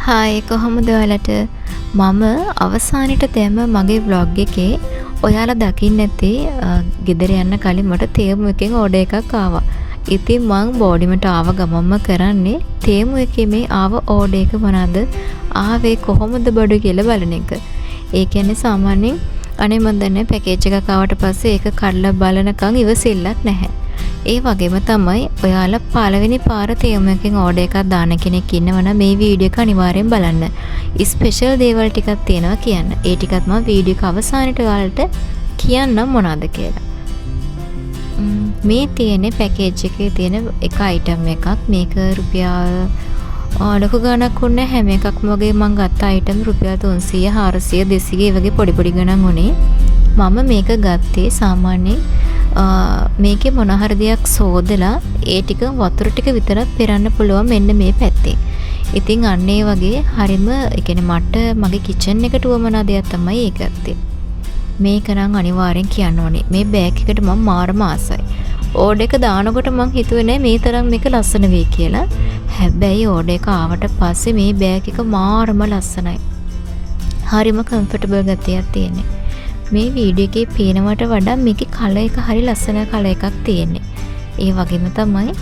Hi කොහොමද ඔයාලට මම අවසානෙට දැම්ම මගේ vlog එකේ ඔයාලා දකින්න ඇති ගෙදර යන්න කලින් මට තේමු එකෙන් ඕඩර් එකක් ආවා. ඉතින් මං බෝඩිමට ආව ගමන්ම කරන්නේ තේමු එකේ මේ ආව ඕඩර් එක මොනවාද ආවේ කොහොමද බඩු කියලා බලන එක. ඒ කියන්නේ සාමාන්‍යයෙන් අනේ මන් දන්නේ පැකේජ් එකක් ආවට පස්සේ ඒක කඩලා බලනකම් ඉවසිල්ලක් නැහැ. ඒ වගේම තමයි ඔයාලා පළවෙනි පාර තේමු එකෙන් ඕඩර් එකක් දාන කෙනෙක් ඉන්නවනම් මේ වීඩියෝ එක අනිවාර්යෙන් බලන්න. ස්පෙෂල් දේවල් ටිකක් තියෙනවා කියන්න. ඒ ටිකත් මම වීඩියෝ එක අවසානයේ ඔයාලට කියන්නම් මොනවද කියලා. මේ තියෙන්නේ පැකේජ් එකේ තියෙන එක අයිටම් එකක්. මේක රුපියල් ලොකු ගණනක් උන්නේ හැම එකක්ම වගේ මම ගත්ත අයිටම් රුපියල් 300 400 200 වගේ පොඩි පොඩි ගණන් උනේ. මම මේක ගත්තේ සාමාන්‍යයෙන් මේකේ මොන හරි දෙයක් සෝදලා ඒ ටික වතුර ටික විතරක් පෙරන්න පුළුවන් මෙන්න මේ පැත්තේ. ඉතින් අන්න ඒ වගේ හරිම ඒ කියන්නේ මට මගේ කිචන් එකට උවමනා දෙයක් තමයි ඒක ගත්තේ. මේක නම් අනිවාර්යෙන් කියන්න ඕනේ. මේ බෑග් එකට මම මාරම ආසයි. ඕඩර් එක දානකොට මං හිතුවේ නෑ මේ තරම් මේක ලස්සන වෙයි කියලා. හැබැයි ඕඩර් එක ආවට පස්සේ මේ බෑග් එක මාරම ලස්සනයි. හරිම කම්ෆර්ටබල් ගතියක් තියෙන්නේ. මේ වීඩියෝ එකේ පේනවට වඩා මේකේ කලර් එක හරි ලස්සන කලර් එකක් තියෙන්නේ. ඒ වගේම තමයි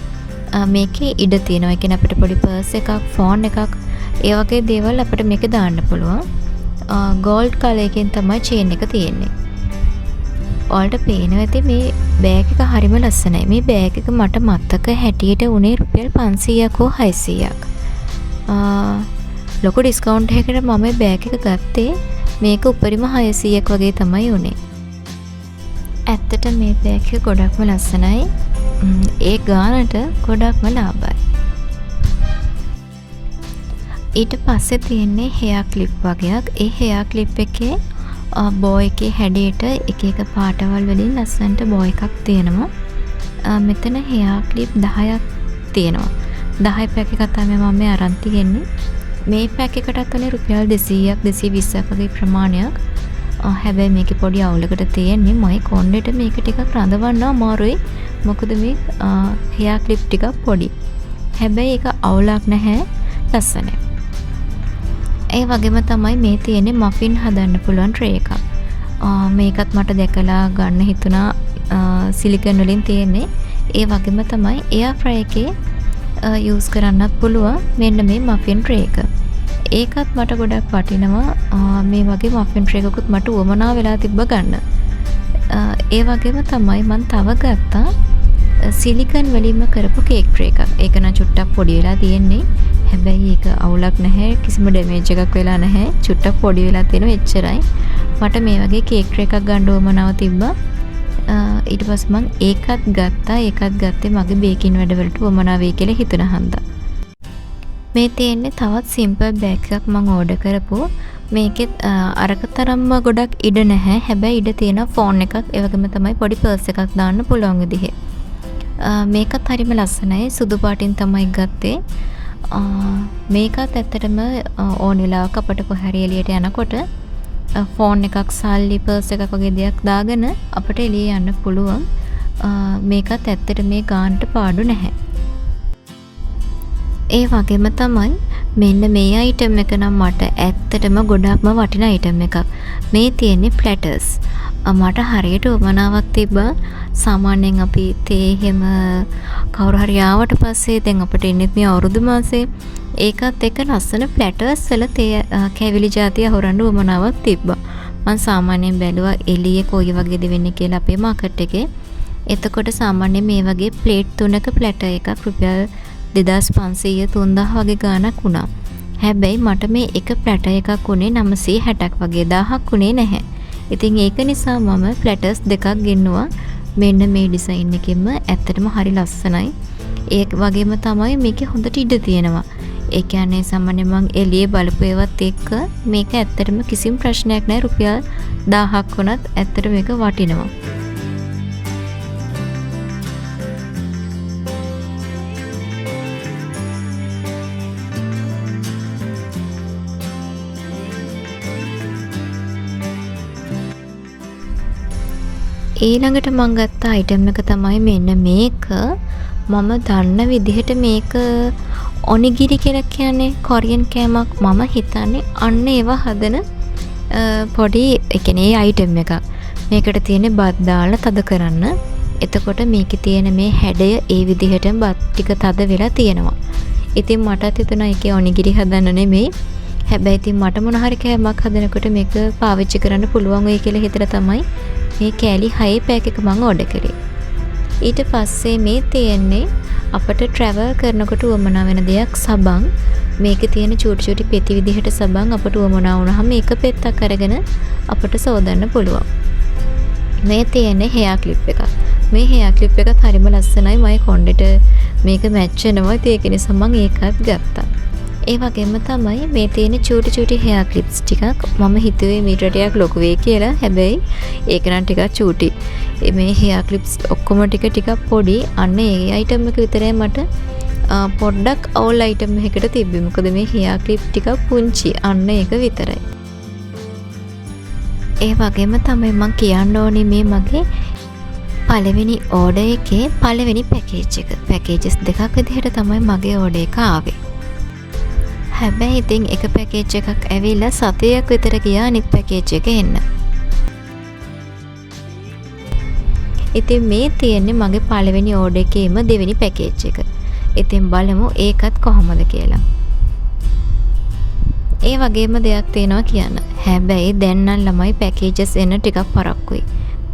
මේකේ ඉඩ තියෙනවා. ඒ කියන්නේ අපිට පොඩි පර්ස් එකක්, ෆෝන් එකක්, ඒ වගේ දේවල් අපිට මේකේ දාන්න පුළුවන්. ගෝල්ඩ් කලර් එකෙන් තමයි චේන් එක තියෙන්නේ. ඔයාලට පේනවා ඇති මේ බෑග් එක හරිම ලස්සනයි. මේ බෑග් එක මට මතක හැටියට උනේ රුපියල් 500ක් හෝ 600ක්. ලොකු ඩිස්කවුන්ට් එකකට මම මේ බෑග් එක ගත්තේ. මේක උපරිම 600ක් වගේ තමයි උනේ. ඇත්තට මේ බෑග් එක ගොඩක්ම ලස්සනයි. ඒ ගානට ගොඩක්ම ලාභයි. ඊට පස්සේ තියෙන්නේ හෙයා ක්ලිප් වගේක්. ඒ හෙයා ක්ලිප් එකේ බෝ එකේ හැඩයට එක එක පාටවල් වලින් ලස්සනට බෝ එකක් තියෙනවා. මෙතන හෙයා ක්ලිප් 10ක් තියෙනවා. 10 පැක් එකක් තමයි මම මේ අරන් තියෙන්නේ. මේ පැක් එකටත් උනේ රුපියල් 200ක් 220ක් වගේ ප්‍රමාණයක්. හැබැයි මේකේ පොඩි අවුලකට තියෙන්නේ මයි කොණ්ඩෙට මේක ටිකක් රඳවන්න අමාරුයි. මොකද මේ හෙයා ක්ලිප් ටිකක් පොඩි. හැබැයි ඒක අවුලක් නැහැ. ලස්සනයි. ඒ වගේම තමයි මේ තියෙන්නේ මෆින් හදන්න පුළුවන් ට්‍රේ එකක්. මේකත් මට දැකලා ගන්න හිතුණා සිලිකන් වලින් තියෙන්නේ. ඒ වගේම තමයි එයා ෆ්‍රයි එකේ යූස් කරන්නත් පුළුවන් මෙන්න මේ මෆින් ට්‍රේ එක. ඒකත් මට ගොඩක් වටිනවා. මේ වගේ මෆින් ට්‍රේ එකකුත් මට උවමනා වෙලා තිබ්බ ගන්න. ඒ වගේම තමයි මම තව ගත්තා සිලිකන් වලින්ම කරපු කේක් ට්‍රේ එකක්. ඒක නම් චුට්ටක් පොඩි වෙලා තියෙන්නේ. හැබැයි ඒක අවුලක් නැහැ. කිසිම ඩැමේජ් එකක් වෙලා නැහැ. චුට්ටක් පොඩි වෙලා තියෙනවා එච්චරයි. මට මේ වගේ කේක් ට්‍රේ එකක් ගන්න උවමනාව තිබ්බා. ඊට පස්සේ මම ඒකත් ගත්තා. ඒකත් ගත්තේ මගේ බේකින් වැඩවලට උවමනා වෙයි කියලා හිතන හන්දා. මේ තියෙන්නේ තවත් සිම්පල් බෑග් එකක් මම ඕඩර් කරපු. මේකෙත් අරක තරම්ම ගොඩක් ඉඩ නැහැ. හැබැයි ඉඩ තියෙන ෆෝන් එකක්, ඒ වගේම තමයි පොඩි පර්ස් එකක් දාන්න පුළුවන් විදිහේ. මේකත් හරිම ලස්සනයි. සුදු පාටින් තමයි ගත්තේ. මේකත් ඇත්තටම ඕන වෙලාවක අපට කොහරි එළියට යනකොට ෆෝන් එකක්, සල්ලි, පර්ස් එකක් වගේ දෙයක් දාගෙන අපට එළිය යන්න පුළුවන්. මේකත් ඇත්තට මේ ගානට පාඩු නැහැ. ඒ වගේම තමයි මෙන්න මේ අයිටම් එක නම් මට ඇත්තටම ගොඩක්ම වටින අයිටම් එකක්. මේ තියෙන්නේ ප්ලැටර්ස්. මට හරියට උවමනාවක් තිබ්බා. සාමාන්‍යයෙන් අපි තේ එහෙම කවුරු හරි ආවට පස්සේ දැන් අපිට ඉන්නේ මේ අවුරුදු මාසේ ඒකත් එක්ක ලස්සන ප්ලැටර්ස් වල තේ කැවිලි జాතිය හොරන්න උවමනාවක් තිබ්බා. මම සාමාන්‍යයෙන් බැලුවා එළියේ කොයි වගේද වෙන්නේ කියලා අපේ මාකට් එකේ. එතකොට සාමාන්‍යයෙන් මේ වගේ ප්ලේට් 3ක ප්ලැටර් එකක් රුපියල් 2500 3000 වගේ ගාණක් වුණා. හැබැයි මට මේ එක ප්ලැටර් එකක් උනේ 960ක් වගේ 1000ක් උනේ නැහැ. ඉතින් ඒක නිසා මම ප්ලැටර්ස් දෙකක් ගෙන්නුවා. මෙන්න මේ ඩිසයින් එකෙම ඇත්තටම හරි ලස්සනයි. ඒ වගේම තමයි මේකේ හොඳට ඉඩ තියෙනවා. ඒ කියන්නේ සාමාන්‍යයෙන් මම එළියේ බලපු ඒවත් එක්ක මේක ඇත්තටම කිසිම ප්‍රශ්නයක් නැහැ. රුපියල් 1000ක් වුණත් ඇත්තට මේක වටිනවා. ඊළඟට මම ගත්ත අයිටම් එක තමයි මෙන්න මේක. මම දන්න විදිහට මේක ඔනිගිරි කියලා කියන්නේ කොරියන් කෑමක්. මම හිතන්නේ අන්න ඒවා හදන පොඩි ඒ කියන්නේ අයිටම් එකක්. මේකට තියෙන බත් දාලා තද කරන්න. එතකොට මේකේ තියෙන මේ හැඩය ඒ විදිහටම බත් ටික තද වෙලා තියෙනවා. ඉතින් මටත් හිතුණා ඒකේ ඔනිගිරි හදන්න නෙමෙයි. හැබැයි ඉතින් මට මොන හරි කෑමක් හදනකොට මේක පාවිච්චි කරන්න පුළුවන් වෙයි කියලා හිතලා තමයි මේ කෑලි 6 පැක් එක මම ඕඩර් කරේ. ඊට පස්සේ මේ තියෙන්නේ අපිට ට්‍රැවල් කරනකොට උවමනා වෙන දෙයක් සබන්. මේකේ තියෙන චූටි චූටි පෙති විදිහට සබන් අපිට උවමනා වුණාම එක පෙත්තක් අරගෙන අපිට සෝදන්න පුළුවන්. මේ තියෙන්නේ හෙයා ක්ලිප් එකක්. මේ හෙයා ක්ලිප් එකත් හරිම ලස්සනයි. මගේ කොණ්ඩෙට මේක මැච් වෙනවා. ඒක නිසා මම ඒකත් ගත්තා. ඒ වගේම තමයි මේ තියෙන චූටි චූටි හෙයා ක්ලිප්ස් ටිකක්. මම හිතුවේ මීටර ටිකක් ලොකු වෙයි කියලා. හැබැයි ඒක නම් ටිකක් චූටි. මේ හෙයා ක්ලිප්ස් ඔක්කොම ටිකක් පොඩි. අන්න ඒ අයිටම් එක විතරයි මට පොඩ්ඩක් අවුල් අයිටම් එකකට තිබ්බේ. මොකද මේ හෙයා ක්ලිප් ටිකක් පුංචි. අන්න ඒක විතරයි. ඒ වගේම තමයි මම කියන්න ඕනේ මේ මගේ පළවෙනි ඕඩර් එකේ පළවෙනි පැකේජ් එක. පැකේජස් දෙකක් විදිහට තමයි මගේ ඕඩර් එක ආවේ. හැබැයි ඉතින් එක පැකේජ් එකක් ඇවිල්ලා සතියක් විතර ගියා අනිත් පැකේජ් එක එන්න. ඉතින් මේ තියෙන්නේ මගේ පළවෙනි ඕඩර් එකේම දෙවෙනි පැකේජ් එක. ඉතින් බලමු ඒකත් කොහොමද කියලා. ඒ වගේම දෙයක් තියෙනවා කියන්න. හැබැයි දැන් නම් ළමයි පැකේජස් එන්න ටිකක් පරක්කුයි.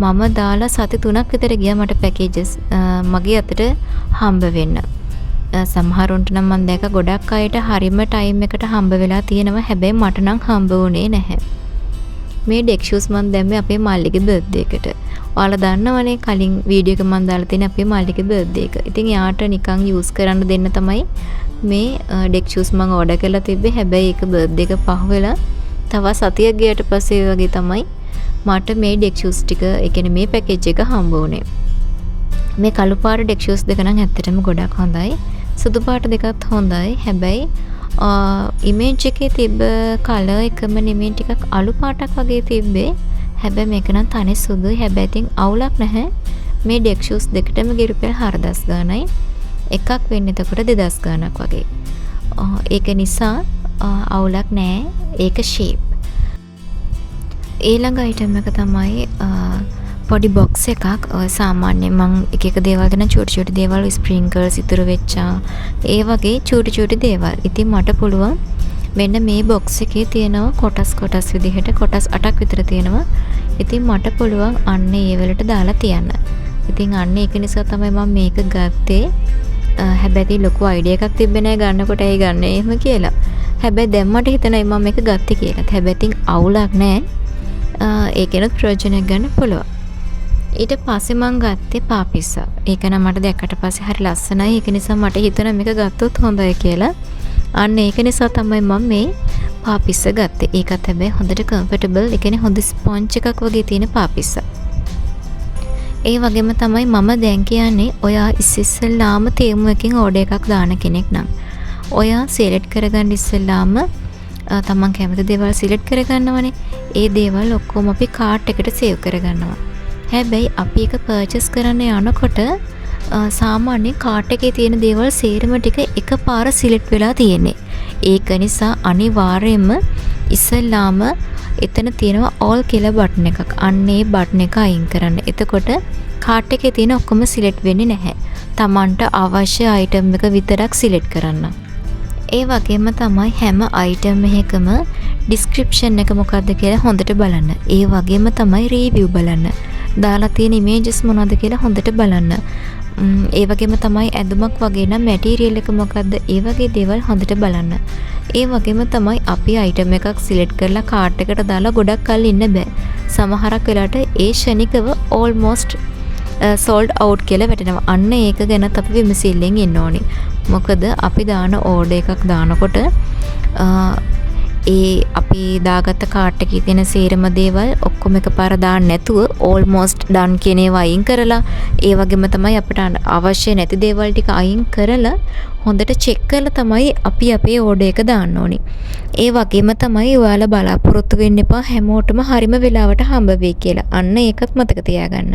මම දාලා සති 3ක් විතර ගියා මට පැකේජස් මගේ අතට හම්බ වෙන්න. සමහරුන්ට නම් මම දැක්ක ගොඩක් අයට හරිම ටයිම් එකට හම්බ වෙලා තියෙනවා. හැබැයි මට නම් හම්බ වුණේ නැහැ. මේ ඩෙක් ෂූස් මම දැම්මේ අපේ මල්ලිගේ බර්ත්ඩේ එකට. ඔයාලා දන්නවනේ කලින් වීඩියෝ එක මම දාලා තියෙන අපේ මල්ලිගේ බර්ත්ඩේ එක. ඉතින් එයාට නිකන් යූස් කරන්න දෙන්න තමයි මේ ඩෙක් ෂූස් මම ඕඩර් කරලා තිබ්බේ. හැබැයි ඒක බර්ත්ඩේ එක පහ වෙලා තව සතියක් ගියට පස්සේ වගේ තමයි මට මේ ඩෙක් ෂූස් ටික ඒ කියන්නේ මේ පැකේජ් එක හම්බ වුණේ. මේ කළු පාට ඩෙක් ෂූස් දෙක නම් ඇත්තටම ගොඩක් හොඳයි. සුදු පාට දෙකත් හොඳයි. හැබැයි ඉමේජ් එකේ තිබ්බ කලර් එකම නෙමෙයි ටිකක් අලු පාටක් වගේ තිබ්බේ. හැබැයි මේක නම් තනි සුදුයි. හැබැයි ඉතින් අවුලක් නැහැ. මේ ඩෙක් ෂූස් දෙකටම ගිය රුපියල් 4000 ගාණයි. එකක් වෙන්නේ එතකොට 2000 ගාණක් වගේ. ඒක නිසා අවුලක් නැහැ. ඒක ෂේප්. ඊළඟ අයිටම් එක තමයි පොඩි බොක්ස් එකක්. සාමාන්‍යයෙන් මම එක එක දේවල් ගැන චූටි චූටි දේවල් ස්ප්‍රින්කල්ස් ඉතුරු වෙච්චා. ඒ වගේ චූටි චූටි දේවල්. ඉතින් මට පුළුවන් මෙන්න මේ බොක්ස් එකේ තියෙනවා කොටස් විදිහට කොටස් 8ක් විතර තියෙනවා. ඉතින් මට පුළුවන් අන්න ඒ වලට දාලා තියන්න. ඉතින් අන්න ඒක නිසා තමයි මම මේක ගත්තේ. හැබැයි ලොකු අයිඩියා එකක් තිබ්බේ නැහැ ගන්නකොට ඇයි ගන්න එහෙම කියලා. හැබැයි දැන් මට හිතෙනවා මම මේක ගත්තේ කියලා. හැබැයි ඉතින් අවුලක් නැහැ. ඒකෙනුත් ප්‍රයෝජනයක් ගන්න පුළුවන්. ඊට පස්සේ මම ගත්තේ පාපිස්සා. ඒක නම් මට දැක්කට පස්සේ හරි ලස්සනයි. ඒක නිසා මට හිතුණා මේක ගත්තොත් හොඳයි කියලා. අන්න ඒක නිසා තමයි මම මේ පාපිස්සා ගත්තේ. ඒකත් හැබැයි හොඳට කම්ෆර්ටබල්. ඒ කියන්නේ හොඳ ස්පොන්ජ් එකක් වගේ තියෙන පාපිස්සා. ඒ වගේම තමයි මම දැන් කියන්නේ ඔයා ඉස්සෙල්ලාම තේමු එකකින් ඕඩර් එකක් දාන කෙනෙක් නම් ඔයා සිලෙක්ට් කරගන්න ඉස්සෙල්ලාම තමන් කැමති දේවල් සිලෙක්ට් කරගන්නවනේ. ඒ දේවල් ඔක්කොම අපි කාර්ට් එකට සේව් කරගන්නවා. හැබැයි අපි එක පර්චේස් කරන්න යනකොට සාමාන්‍යයෙන් කාර්ට් එකේ තියෙන දේවල් සේරම ටික එකපාර සිලෙක්ට් වෙලා තියෙන්නේ. ඒක නිසා අනිවාර්යයෙන්ම ඉස්සෙල්ලාම එතන තියෙනවා all කියලා බටන් එකක්. අන්න ඒ බටන් එක අයින් කරන්න. එතකොට කාර්ට් එකේ තියෙන ඔක්කොම සිලෙක්ට් වෙන්නේ නැහැ. Tamanට අවශ්‍ය අයිටම් එක විතරක් සිලෙක්ට් කරන්න. ඒ වගේම තමයි හැම අයිටම් එකකම ඩිස්ක්‍රිප්ෂන් එක මොකක්ද කියලා හොඳට බලන්න. ඒ වගේම තමයි රිවිව් බලන්න. දාලා තියෙන ඉමේජස් මොනවද කියලා හොඳට බලන්න. ඒ වගේම තමයි ඇඳුමක් වගේ නම් මැටීරියල් එක මොකක්ද ඒ වගේ දේවල් හොඳට බලන්න. ඒ වගේම තමයි අපි අයිටම් එකක් සිලෙක්ට් කරලා කාර්ට් එකට දාලා ගොඩක් කල් ඉන්න බෑ. සමහරක් වෙලාවට ඒ ෂණිකව almost sold out කියලා වැටෙනවා. අන්න ඒක ගැනත් අපි විමසිල්ලෙන් ඉන්න ඕනේ. මොකද අපි දාන ඕඩර් එකක් දානකොට ඒ අපි දාගත්ත කාර්ට් එකේ තියෙන සේරම දේවල් ඔක්කොම එකපාර දාන්න නැතුව almost done කියන ඒවා අයින් කරලා ඒ වගේම තමයි අපිට අවශ්‍ය නැති දේවල් ටික අයින් කරලා හොඳට චෙක් කරලා තමයි අපි අපේ ඕඩර් එක දාන්න ඕනේ. ඒ වගේම තමයි ඔයාලා බලාපොරොත්තු වෙන්න එපා හැමෝටම හරිම වෙලාවට හම්බ වෙයි කියලා. අන්න ඒකත් මතක තියාගන්න.